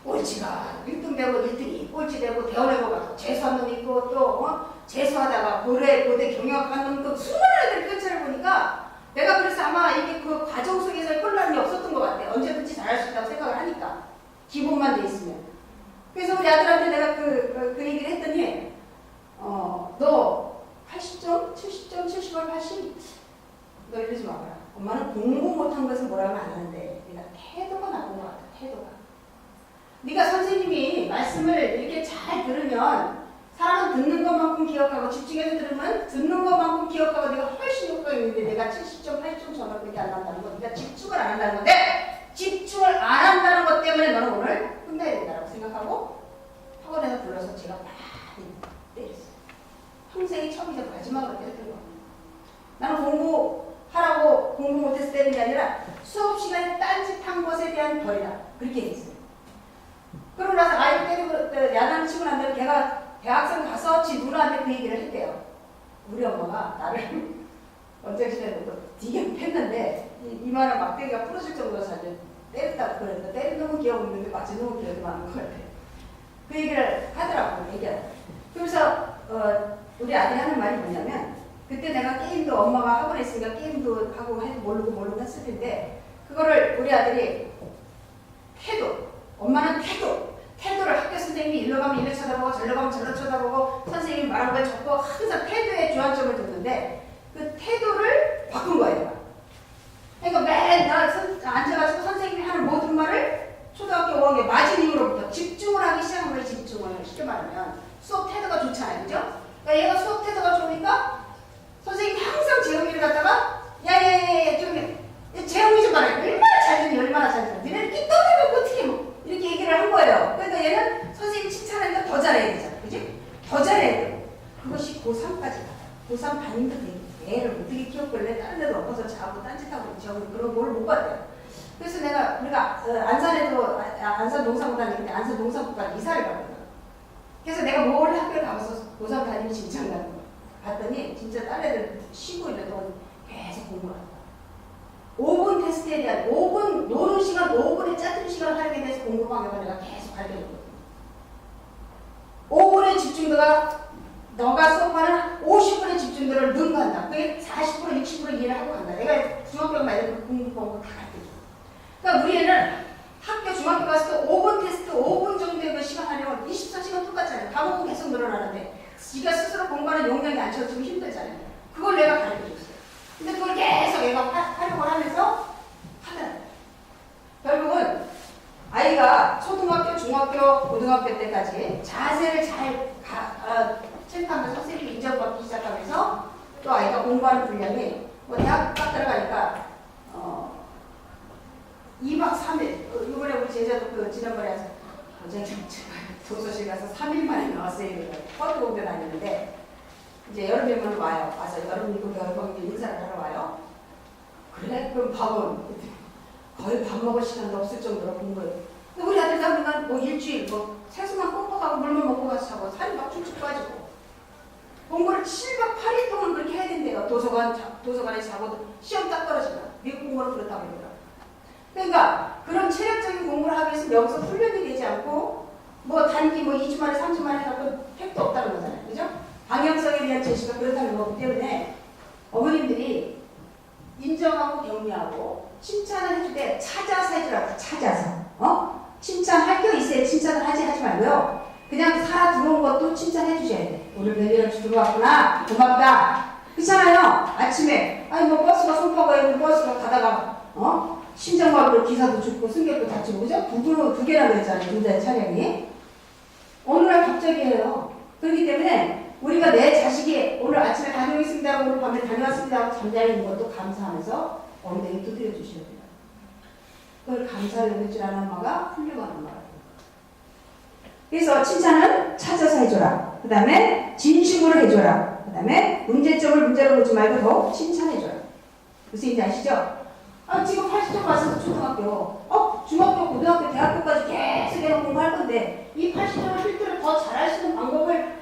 꼴찌가 1등 되고 1등이 꼴찌 되고 대원해고 가서 재수한 놈 있고 또 재수하다가 고대 경영학한 놈 또 수많은 애들 편차를 보니까 내가 그래서 아마 이게 그 과정 속에서 혼란이 없었던 것 같아요. 언제든지 잘할 수 있다고 생각을 하니까 기본만 돼 있으면. 그래서 우리 아들한테 내가 그 얘기를 했더니 너 80점, 70점, 70점, 80 너 이러지 마봐라. 엄마는 공부 못한 것은 뭐라고 안 하는데 네가 태도가 나쁜 것 같아. 태도가. 네가 선생님이 말씀을 이렇게 잘 들으면 사람은 듣는 것만큼 기억하고 집중해서 들으면 듣는 것만큼 기억하고 네가 훨씬 효과가 있는데 내가 70점, 80점 저만큼밖에 안 난다는 거 네가 집중을 안 한다는 건데 집중을 안 한다는 것 때문에 너는 오늘 끝내야 된다고 생각하고 학원에서 불러서 제가 많이 때렸어요. 평생이 처음이자 마지막으로 때렸던 거예요. 나는 공부하라고 공부 못해서 때린 게 아니라 수업 시간에 딴짓한 것에 대한 벌이다. 그렇게 얘기했어요. 그러고 나서 아이를 때리고 야단을 치고 난 다음에 걔가 대학생 가서 지 누나한테 그 얘기를 했대요. 우리 엄마가 나를 언제시대에 되게 팼는데 이만한 막대기가 부러질 정도로 사실 때렸다고 그랬는데 때린 놈은 기억 없는데 맞은 놈은 기억이 많은 것 같아. 그 얘기를 하더라고. 얘기하더라고. 그러면서 우리 아들이 하는 말이 뭐냐면 그때 내가 게임도 엄마가 학원에 있으니까 게임도 하고 모르고 했을 텐데 그거를 우리 아들이 태도 엄마는 태도를 학교 선생님이 일로 가면 일로 쳐다보고 절로 가면 절로 쳐다보고 선생님이 말한 걸 적고 항상 태도에 주안점을 뒀는데 그 태도를 바꾼 거예요. 그러니까 맨날 앉아가지고 선생님이 하는 모든 말을 초등학교 5학년 맞은 이후로부터 집중을 하기 시작한 거예요. 집중을 쉽게 말하면 수업 태도가 좋잖아요. 그죠? 그러니까 얘가 수업 태도가 좋으니까 선생님이 항상 재영이를 갖다가 야야야야 좀 재영이 좀 말해. 얼마나 잘 듣니 얼마나 잘 듣니 니네는 끼 떠들면 어떻게 뭐 이렇게 얘기를 한 거예요. 그러니까 얘는 선생님 칭찬하니까 더 잘해야 되잖아. 그지? 더 잘해야 돼. 그것이 고3까지 가요. 고3 반인도 되게 애를 어떻게 키웠길래 다른 데도 엎어서 자고 딴짓하고 저고 그런 걸 못 봤대요. 그래서 우리가 안산에도 안산 농산부 다니는데 안산 농산부가 이사를 가거든. 그래서 내가 뭘 학교를 가서 고3 다니면 진창 가는 거야. 봤더니 진짜 딴 애들 쉬고 있는 동안 계속 공부를 한다. 5분 테스트에 대한 5분 노는 시간 5분의 짜투리 시간 활용해서 공부방에서 내가 계속 발견했거든. 5분의 집중도가 너가 수업하는 50분의 집중도를 능가한다. 그게 40% 60% 이해를 하고 간다. 내가 중학교 말에 그 공부방법 다 가르쳐줘. 그러니까 우리 애는 학교 중학교 갔을 때 5분 테스트 5분 정도의 그 시간 하려면 24시간 똑같잖아요. 과목은 계속 늘어나는데 지가 스스로 공부하는 용량이 안 채워지면 힘들잖아요. 그걸 내가 가르쳐줬어요. 근데 그걸 계속 얘가 활용을 하면서 하더라고요. 결국은 아이가 초등학교, 중학교, 고등학교 때까지 자세를 잘 체크하면서 선생님이 인정받기 시작하면서 또 아이가 공부하는 분량이 대학 딱 들어가니까 2박 3일 이번에 우리 제자도 지난번에 원장님 도서실 가서 3일 만에 나왔어요. 버스 공대 다니는데 이제 여름이면 와요. 와서 여름이고 겨울방학 인사를 하러 와요. 그래? 그럼 밥은 거의 밥 먹을 시간도 없을 정도로 공부해요. 우리 아들 잡으면 뭐 일주일 세수만 뻑뻑하고 물만 먹고 가서 자고 살이 막 쭉쭉 빠지고 공부를 7박 8일 동안 그렇게 해야 된대요. 도서관에 자고 시험 딱 떨어지면 미국 공부는 그렇다고 그러더라고요. 그러니까 그런 체력적인 공부를 하기 위해서 여기서 훈련이 되지 않고 단기 2주 만에 3주 만에 갖고 택도 없다는 거잖아요. 그죠? 방향성에 대한 제시가 그렇다는 거기 때문에 어머님들이 인정하고 격려하고 칭찬을 해줄 때 찾아서 해주라고. 찾아서. 칭찬할 게 있어야 칭찬을 하지 말고요. 그냥 살아 들어온 것도 칭찬해 주셔야 돼. 오늘 몇 들어왔구나. 고맙다. 그렇잖아요. 아침에 버스가 손파고에 버스가 가다가 심장마비로 기사도 죽고 승객도 다치고 그죠? 두 개나 그랬잖아요. 인자의 차량이. 어느 날 갑자기 해요. 그렇기 때문에 우리가 내 자식이 오늘 아침에 다녀오겠습니다 하고 오늘 밤에 다녀왔습니다 하고 잠자리 있는 것도 감사하면서 엉덩이 두드려 주셔야 돼요. 그걸 감사를 해줄 줄 아는 엄마가 훌륭한 엄마가 돼요. 그래서 칭찬은 찾아서 해줘라. 그 다음에 진심으로 해줘라. 그 다음에 문제점을 문제로 보지 말고 더 칭찬해줘라. 무슨 얘기인지 아시죠? 지금 80점 맞아서 초등학교, 중학교, 고등학교, 대학교까지 계속 내가 공부할 건데 이 80점을 필두로 더 잘할 수 있는 방법을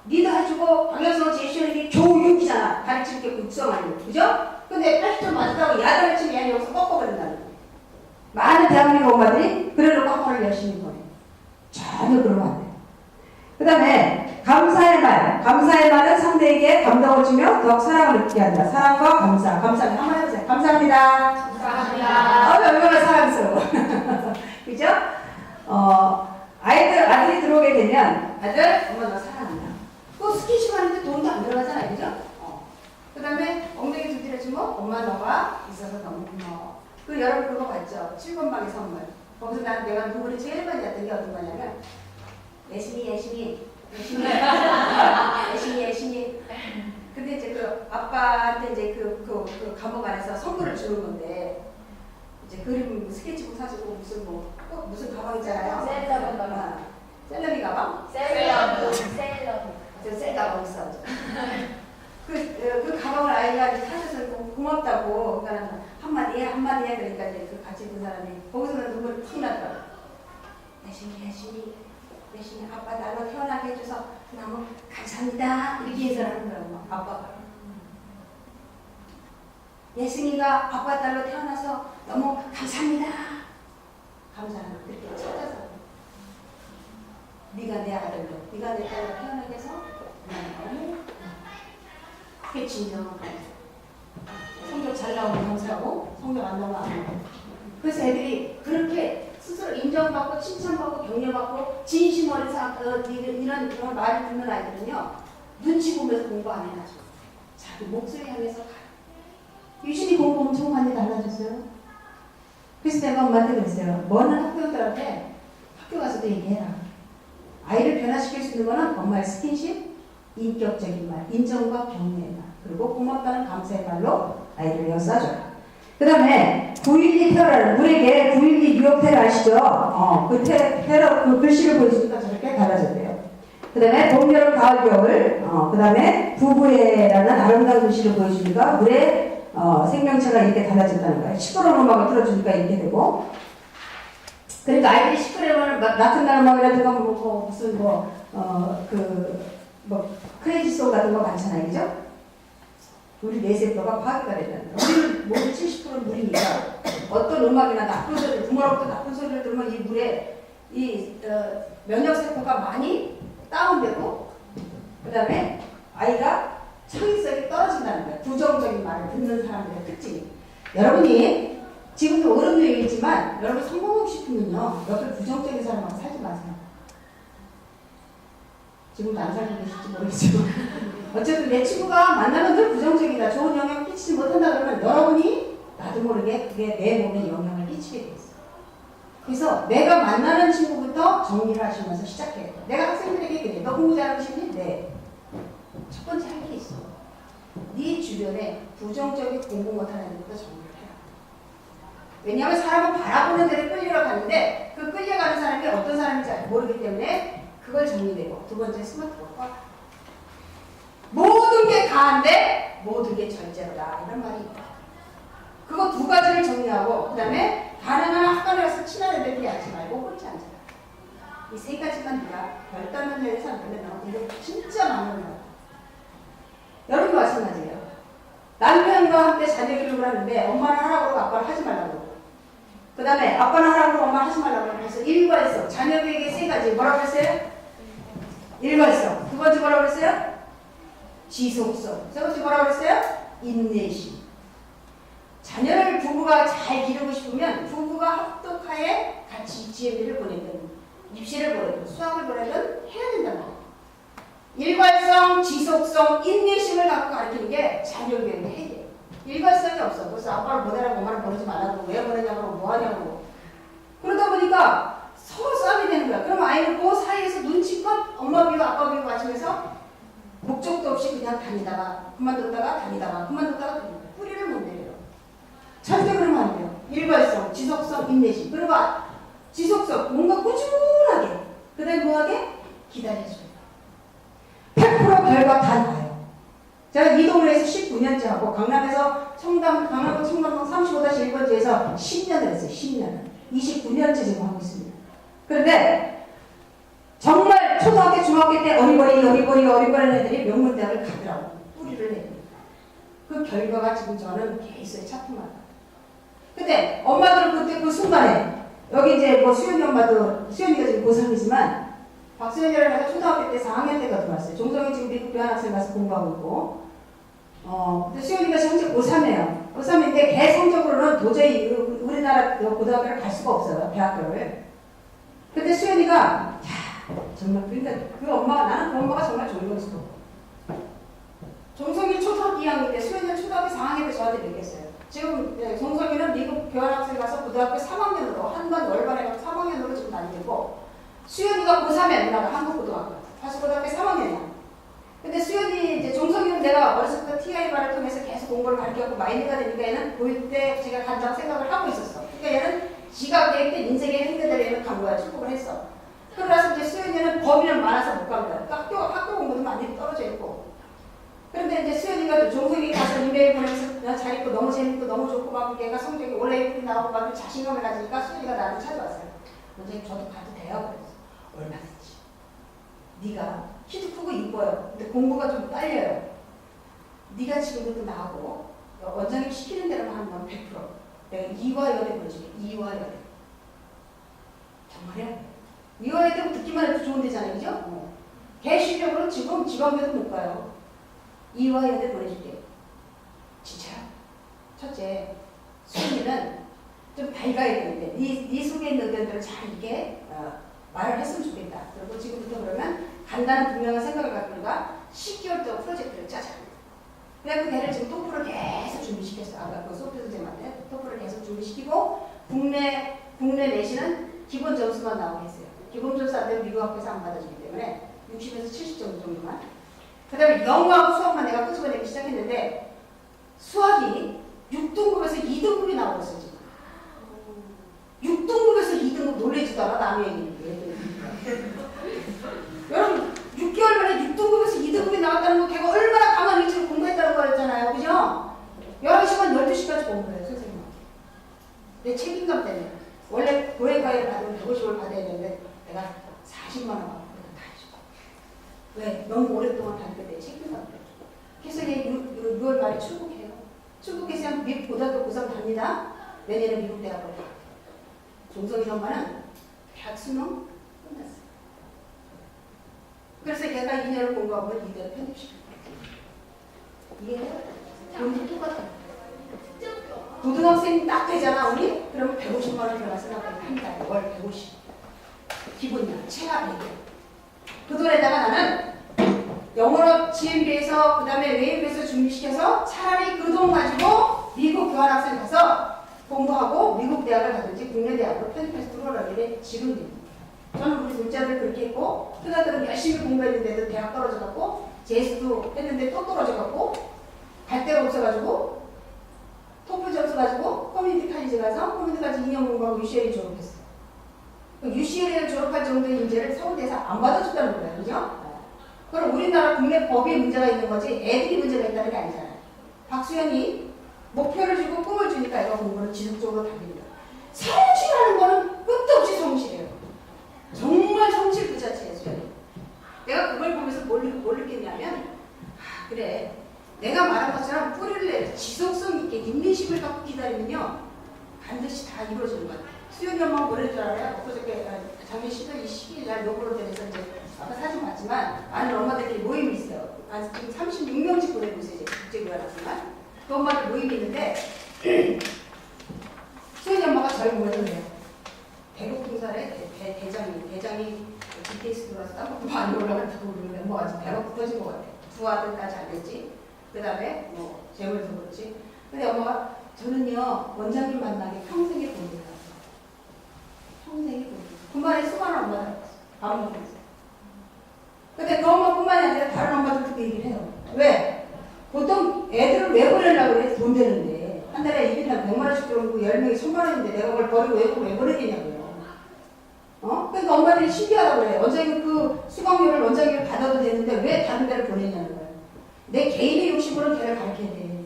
리드해주고 방향성을 제시하는 게 교육이잖아. 가르칠 게 육성하는 거. 그죠? 근데 80점 맞았다고 야단을 치면 얘는 여기서 꺾어버린다는 거예요. 많은 대한민국 엄마들이 그래놓고 학원을 열심히 보내. 전혀 그러면 안 돼요. 그 다음에 감사의 말. 감사의 말은 상대에게 감동을 주며 더욱 사랑을 느끼게 한다. 사랑과 감사. 감사합니다. 한번 해보세요. 감사합니다. 감사합니다. 얼마나 사랑스러워. 그죠? 아들이 들어오게 되면 아들, 엄마 너 사랑한다. 또 스킨십 하는데 돈도 안 들어가잖아요. 그죠? 그 다음에 엉덩이 두드려주면 엄마 너가 있어서 너무 고마워. 그 여러분 그거 봤죠? 7번 방의 선물. 거기서 내가 누구를 제일 많이 했던 게 어떤 거냐면 열심히 근데 이제 그 아빠한테 이제 그 감옥 안에서 선물을 주는 건데 이제 그림 스케치북 사주고 무슨 꼭 무슨 가방 있잖아요. 셀러문 가방. 셀러리 가방? 셀러문. 셀 가방 있어. 그 가방을 아이가 사줘서 고맙다고 그러니까 한마디 해 그러니까 이제 그 같이 있는 사람이 거기서는 눈물이 푹 나더라고. 열심히 아빠 나로 태어나게 해줘서 너무 감사합니다 이렇게 해서 하는 거예요. 아빠가 예승이가 아빠 딸로 태어나서 너무 감사합니다. 감사합니다. 이렇게 찾아서 네가 내 아들로 네가 내 딸로 태어나게 해서 너무 그게 진정한 감사. 성격 잘 나오면 감사하고 성격 안 나오면 안 하고. 그래서 애들이 그렇게 스스로 인정받고 칭찬받고 격려받고 진심 어린 이런 그런 말을 듣는 아이들은요 눈치 보면서 공부 안 해가죠. 자기 목소리 향해서 가. 유진이 공부 엄청 많이 달라졌어요. 그래서 내가 엄마한테 그랬어요. 너는 학교들한테 학교 가서도 얘기해라. 아이를 변화시킬 수 있는 거는 엄마의 스킨십, 인격적인 말, 인정과 격려의 말, 그리고 고맙다는 감사의 말로 아이를 에워싸줘요. 그 다음에 9.12 테러를 우리에게 9.12 뉴욕 테러 아시죠? 그 테러 그 글씨를 보여주니까 저렇게 달라졌대요. 그 다음에 봄, 여름, 가을, 겨울 그 다음에 부부애라는 아름다운 글씨를 보여주니까 물의 생명체가 이렇게 달라졌다는 거예요. 시끄러운 음악을 틀어주니까 이렇게 되고 그러니까 아이들이 시끄러우면 같은 음악이라든가 무슨 크레이지송 같은 거 많잖아요. 그죠? 우리 뇌세포가 파괴가 된다는 거예요. 우리는 모두 70%는 물이니까 어떤 음악이나 나쁜 소리, 부모로부터 나쁜 소리를 들으면 이 물에 면역세포가 많이 다운되고 그 다음에 아이가 창의성이 떨어진다는 거예요. 부정적인 말을 듣는 사람들의 특징이. 여러분이 지금도 어른도 얘기했지만 여러분 성공하고 싶으면요 옆에 부정적인 사람하고 살지 마세요. 지금도 안 살고 계실지 모르겠지만 어쨌든 내 친구가 만나면 늘 부정적이다. 좋은 영향을 끼치지 못한다 그러면 여러분이 나도 모르게 그게 내 몸에 영향을 끼치게 돼 있어요. 그래서 내가 만나는 친구부터 정리를 하시면서 시작해야 돼요. 내가 학생들에게 그래. 너 공부 잘하고 싶니? 네. 첫 번째 할 게 있어. 네 주변에 부정적인 공부 못하는 애들부터 정리를 해라. 왜냐하면 사람은 바라보는 데를 끌려가 가는데 그 끌려가는 사람이 어떤 사람인지 모르기 때문에 그걸 정리되고 두 번째 스마트폰과 모든 게 다한데 모든 게 절제로다 이런 말이 있다. 그거 두 가지를 정리하고 그 다음에 가능한 학관에 가서 친한 애들끼리 앉지 말고 혼자 앉아라. 이 세 가지만 네가 별다른 면에서 안 되면 이거 진짜 많은 거야. 여러분도 마찬가지예요. 남편과 함께 자녀 교육을 하는데 엄마는 하라고 그러고 아빠는 하지 말라고 그러고 그 다음에 아빠는 하라고 그러고 엄마는 하지 말라고 그러고 그래서 일관성 자녀 교육의 세 가지 뭐라고 했어요? 일관성. 두 번째 뭐라고 했어요? 지속성. 세 번째 뭐라고 했어요? 인내심. 자녀를 부부가 잘 기르고 싶으면 부부가 합독하에 같이 GMB를 보내든 입시를 보내든 수학을 보내든 해야 된다는 거예요. 일관성, 지속성, 인내심을 갖고 가르치는 게 자녀 교육의 핵이에요. 일관성이 없어. 그래서 아빠를 보내라고 엄마를 보내지 말라고 왜 보내냐고 뭐 하냐고. 그러다 보니까 서로 싸움이 되는 거야. 그럼 아이는 그 사이에서 눈치껏 엄마 비유 아빠 비유 맞추면서 목적도 없이 그냥 다니다가 그만뒀다가 다니다가 그만뒀다가 뿌리를 못 내려요. 절대 그러면 안 돼요. 일관성, 지속성, 인내심. 그리고 지속성, 뭔가 꾸준하게 그 다음에 뭐하게? 기다려줘요. 100% 결과 다 나와요. 제가 이동을해서 19년째 하고 강남에서 강남구 청담동 35-1번지에서 10년을 했어요. 10년을. 29년째 지금 하고 있습니다. 그런데 정말 초등학교, 중학교 때 어리버리 애들이 명문대학을 가더라고. 뿌리를 내는. 그 결과가 지금 저는 계속 차품하다. 근데 엄마들은 그때 그 순간에 여기 이제 뭐 수연이 엄마도 수연이가 지금 고3이지만 박수연이라는 애가 초등학교 때 4학년 때가 들어왔어요. 종성이 지금 미국 교환학생 가서 공부하고 있고 근데 수연이가 지금 현재 고3이에요. 고3인데 걔 성적으로는 도저히 우리나라 고등학교를 갈 수가 없어요. 대학교를. 근데 수연이가 야 정말 그러니까 그 엄마가 나는 그 엄마가 정말 존경스러워. 종성이 초등학교 2학년 때 수연이는 초등학교 4학년 때 저한테 얘기했어요. 지금 종성이는 미국 교환학생 가서 고등학교 3학년으로 한번 월반에 가서 3학년으로 지금 다니고 수연이가 고3에 누나가 한국고등학교 다시 고등학교 3학년이야. 근데 수연이 이제 종성이는 내가 어렸을 때 TI발을 통해서 계속 공부를 가르쳐갖고 마인드가 되니까 얘는 고1 때 제가 간다고 생각을 하고 있었어. 그러니까 얘는 지가 계획된 인생의 행대대로 얘는 간 거야. 출국을 했어. 그러라서 이제 수연이는 범위는 많아서 못 간 거야. 학교 공부도 많이 떨어져 있고. 그런데 이제 수연이가 종성이 가서 이메일 보내면서 잘 있고 너무 재밌고 너무 좋고 막 얘가 성적이 올레이플이 나오고 막 자신감을 가지니까 수연이가 나를 찾아왔어요. 원장님 저도 가도 돼요? 그랬어. 얼마든지. 네가 키도 크고 이뻐요. 근데 공부가 좀 딸려요. 네가 지금부터 나하고 원장님 시키는 대로만 하면 100%. 내가 이화여대 보내줄게. 이화여대. 정말요? 이화여대 듣기만 해도 좋은 데잖아요. 그죠? 걔 실력으로 지금 지방대도 못 가요. 이화여대 보내줄게. 진짜요? 첫째, 수연이는 좀 밝아야 되는데 네 속에 있는 의견들을 잘 이렇게 말을 했으면 좋겠다. 그리고 지금부터 그러면 간단한 분명한 생각을 갖고 우리가 10개월 동안 프로젝트를 짜자. 그래서 그 걔를 지금 토플을 계속 준비시켰어. 아까 그 소프 선생님한테 토플을 계속 준비시키고 국내 내시는 기본 점수만 나오게 했어요. 기본 점수 안 되면 미국 학교에서 안 받아주기 때문에 60에서 70점 정도만. 그 다음에 영어하고 수학만 내가 끄집어내기 시작했는데 수학이 6등급에서 2등급이 나오고 있어 지금. 6등급에서 2등급 놀래지도 않아 남의 얘기인데. 여러분 6개월 만에 6등급에서 2등급이 나왔다는 거 걔가 얼마나 가만히 있지 공부했다는 거였잖아요. 그죠? 11시간 12시까지 공부해요 선생님한테. 내 책임감 때문에. 원래 교회과외 받으면 150을 받아야 되는데 내가 40만 원 받고 다 해줘. 왜? 너무 오랫동안 다닐 때 내 책임감 때문에. 그래서 얘 6월 말에 출국해요. 출국해서 미국 고등학교 고3 갑니다. 내년에 미국 대학을 가. 종성이 엄마는 대학 수능 끝났어요. 그래서 걔가 2년을 공부하고 2년을 편입시켰어요. 이해해요? 돈도 똑같아요. 고등학생이 딱 되잖아, 우리? 그러면 150만 원 들어가서 나가면 한 달에 월 150. 기본이야. 최하 100원. 그 돈에다가 나는 영어로 GMB에서 그 다음에 웨이브에서 준비시켜서 차라리 그 돈 가지고 미국 교환학생 가서 공부하고 미국 대학을 가든지 국내 대학으로 편입해서 들어오라는 게 지금입니다. 저는 우리 둘째들 그렇게 했고 큰아들은 열심히 공부했는데도 대학 떨어져갖고 재수도 했는데 또 떨어져갖고 갈 데가 없어가지고 토플 점수 가지고 커뮤니티 칼리지 가서 커뮤니티 칼리지 2년 공부하고 UCLA 졸업했어요. UCLA를 졸업할 정도의 인재를 서울대에서 안 받아줬다는 거예요. 그죠? 그럼 우리나라 국내 법이 문제가 있는 거지 애들이 문제가 있다는 게 아니잖아요. 박수현이 목표를 주고 꿈을 주니까 애가 공부를 지속적으로 다닙니다. 성실하는 거는 끝도 없이 성실해요. 정말 성실 그 자체예요. 수현이. 내가 그걸 보면서 뭘 느꼈냐면 그래 내가 말한 것처럼 뿌리를 내서 지속성 있게 인내심을 갖고 기다리면요 반드시 다 이루어지는 것 같아요. 수현이 엄마가 뭐랄 줄 알아요? 엊그저께 작년 12월 12일 날 노브로전에서 이제 아까 사진 봤지만 아는 엄마들끼리 모임이 있어요. 지금 36명씩 보내고 있어요. 국제교환학생만. 그 엄마들 모임이 있는데 수현이 엄마가 저희 모여서 그래요. 배고픈살에 대장이 BTS 들어와서 땀도 많이 올라간다고 그러는데 뭐 아직 배가 고파진 것 같아. 두 아들까지 안 됐지. 그 다음에 뭐 재물도 그렇지. 근데 엄마가 저는요 원장님 만나기 평생의 본이라고. 평생의 본. 그 말에 수많은 엄마들 왔어. 밥 먹고 있어요. 근데 그 엄마뿐만이 아니라 다른 엄마들도 그 얘기를 해요. 왜? 보통 애들을 왜 보내려고 그래? 돈 되는데. 한 달에 1인당 100만 원씩 들어오고 10명이 1000만 원인데 내가 그걸 버리고 왜 보내겠냐고요. 그러니까 엄마들이 신기하다고 그래요. 원장님 그 수강료를 원장님을 받아도 되는데 왜 다른 데를 보내냐는 거예요. 내 개인의 욕심으로는 걔를 가르쳐야 돼.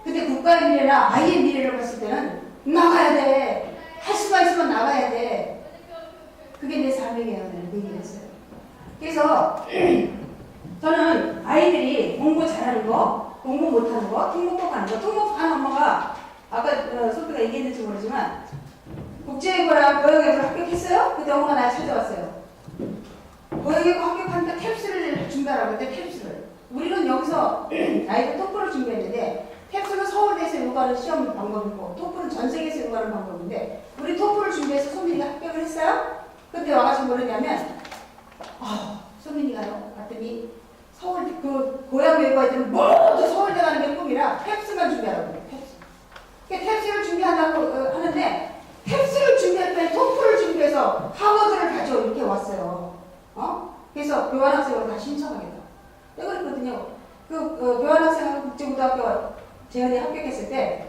근데 국가의 미래나 아이의 미래를 봤을 때는 나가야 돼. 할 수가 있으면 나가야 돼. 그게 내 사명이에요. 내가 그 얘기를 했어요. 그래서 저는 아이들이 공부 잘하는 거, 공부 못하는 거, 특목고 가는 거, 특목고 가는 엄마가 아까 소피가 얘기했는지 모르지만 국제고랑 고영에서 합격했어요? 그때 엄마가 날 찾아왔어요. 고영에고 합격하니까 탭스를 준비하라고 했대. 탭스를. 우리는 여기서 아이들 토플을 준비했는데 탭스는 서울대에서 요구하는 시험 방법이고 토플은 전 세계에서 요구하는 방법인데 우리 토플을 준비해서 소민이가 합격을 했어요? 근데 와가지고 뭐랬냐면 소민이가요? 봤더니 서울 그 고향 외고 애들은 모두 서울대 가는 게 꿈이라 탭스만 준비하라고 해요. 탭스. 탭스를 준비한다고 하는데 탭스를 준비했더니 토플을 준비해서 하버드를 가져 이렇게 왔어요. 그래서 교환학생으로 다 신청하겠다. 내가 그랬거든요. 교환학생하고 국제고등학교 재현이 합격했을 때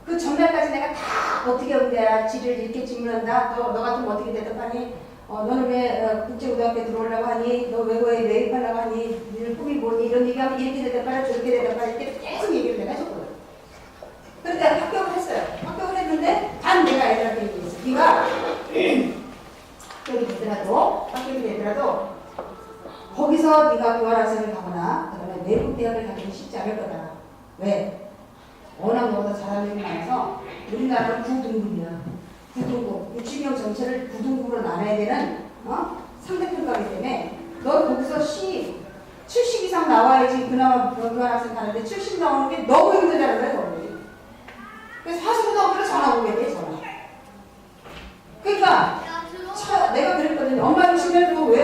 그 전날까지 내가 다 어떻게 응대야 지를 이렇게 질문한다. 너 같으면 어떻게 대답하니? 너는 왜 국제고등학교에 들어오려고 하니? 너 외고에 매입하려고 하니? 너는 꿈이 뭐니? 이런 얘기하면 이렇게 대답하라 저렇게 대답하라 이렇게 계속 얘기를 내가 해줬거든. 그런데 합격을 했어요. 합격을 했는데 단 내가 애들한테 얘기했어. 네가 합격이 되더라도 합격이 되더라도 거기서 네가 교환학생을 가거나 그다음에 외국 대학을 가기는 쉽지 않을 거다. 왜? 워낙 너보다 잘하는 애들이 많아서 우리나라는 9등급이야. 9등급. 유치명 전체를 9등급으로 나눠야 되는 상대평가이기 때문에 너 거기서 70 이상 나와야지 그나마 교환학생 가는데 70 나오는 게 너무 힘들다는 거야. 그래서 하수고등학교로 전화 오게 돼. 전화. 그러니까 내가 그랬거든요. 엄마 조심해. 너 왜